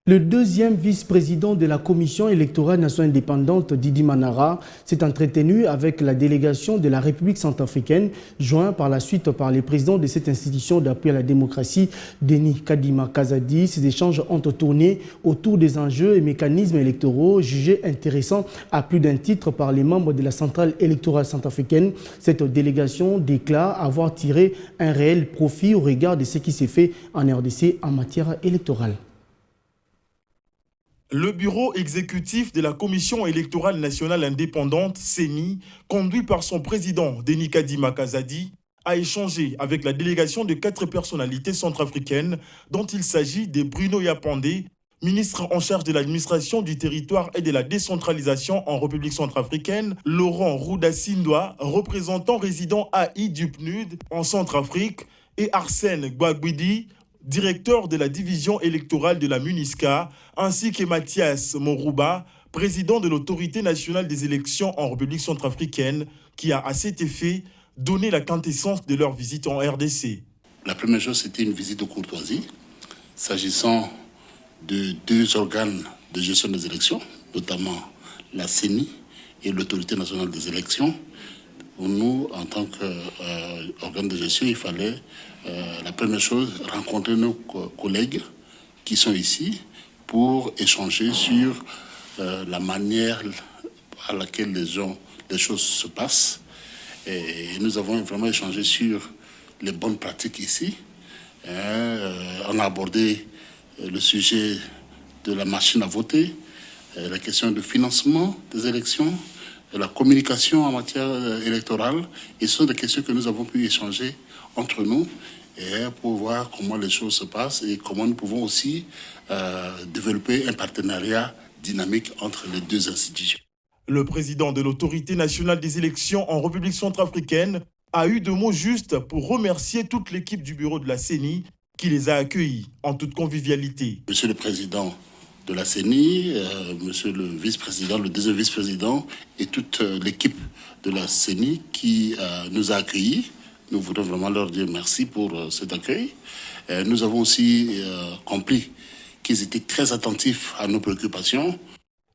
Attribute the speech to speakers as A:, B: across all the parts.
A: Le deuxième vice-président de la Commission électorale nationale indépendante, Didi Manara, s'est entretenu avec la délégation de la République centrafricaine, joint par la suite par les présidents de cette institution d'appui à la démocratie, Denis Kadima Kazadi. Ces échanges ont tourné autour des enjeux et mécanismes électoraux jugés intéressants à plus d'un titre par les membres de la centrale électorale centrafricaine. Cette délégation déclare avoir tiré un réel profit au regard de ce qui s'est fait en RDC en matière électorale.
B: Le bureau exécutif de la Commission électorale nationale indépendante, CENI, conduit par son président Denis Kadima Kazadi, a échangé avec la délégation de 4 personnalités centrafricaines dont il s'agit de Bruno Yapandé, ministre en charge de l'administration du territoire et de la décentralisation en République centrafricaine, Laurent Rouda-Sindwa, représentant résident AI du PNUD en Centrafrique, et Arsène Gbagbidi, directeur de la division électorale de la MUNISCA, ainsi que Mathias Morouba, président de l'autorité nationale des élections en République centrafricaine, qui a à cet effet donné la quintessence de leur visite en RDC.
C: La première chose, c'était une visite de courtoisie, s'agissant de 2 organes de gestion des élections, notamment la CENI et l'autorité nationale des élections. Pour nous, en tant qu'organe de gestion, il fallait, la première chose, rencontrer nos collègues qui sont ici pour échanger sur la manière à laquelle les choses se passent. Et nous avons vraiment échangé sur les bonnes pratiques ici. On a abordé le sujet de la machine à voter, la question du financement des élections, la communication en matière électorale. Et ce sont des questions que nous avons pu échanger entre nous et pour voir comment les choses se passent et comment nous pouvons aussi développer un partenariat dynamique entre les 2 institutions.
B: Le président de l'autorité nationale des élections en République centrafricaine a eu 2 mots justes pour remercier toute l'équipe du bureau de la CENI qui les a accueillis en toute convivialité.
C: Monsieur le président de la CENI, monsieur le vice-président, le deuxième vice-président et toute l'équipe de la CENI qui nous a accueillis. Nous voudrais vraiment leur dire merci pour cet accueil. Nous avons aussi compris qu'ils étaient très attentifs à nos préoccupations.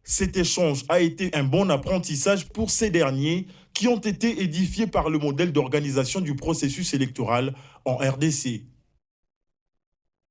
B: Cet échange a été un bon apprentissage pour ces derniers qui ont été édifiés par le modèle d'organisation du processus électoral en RDC.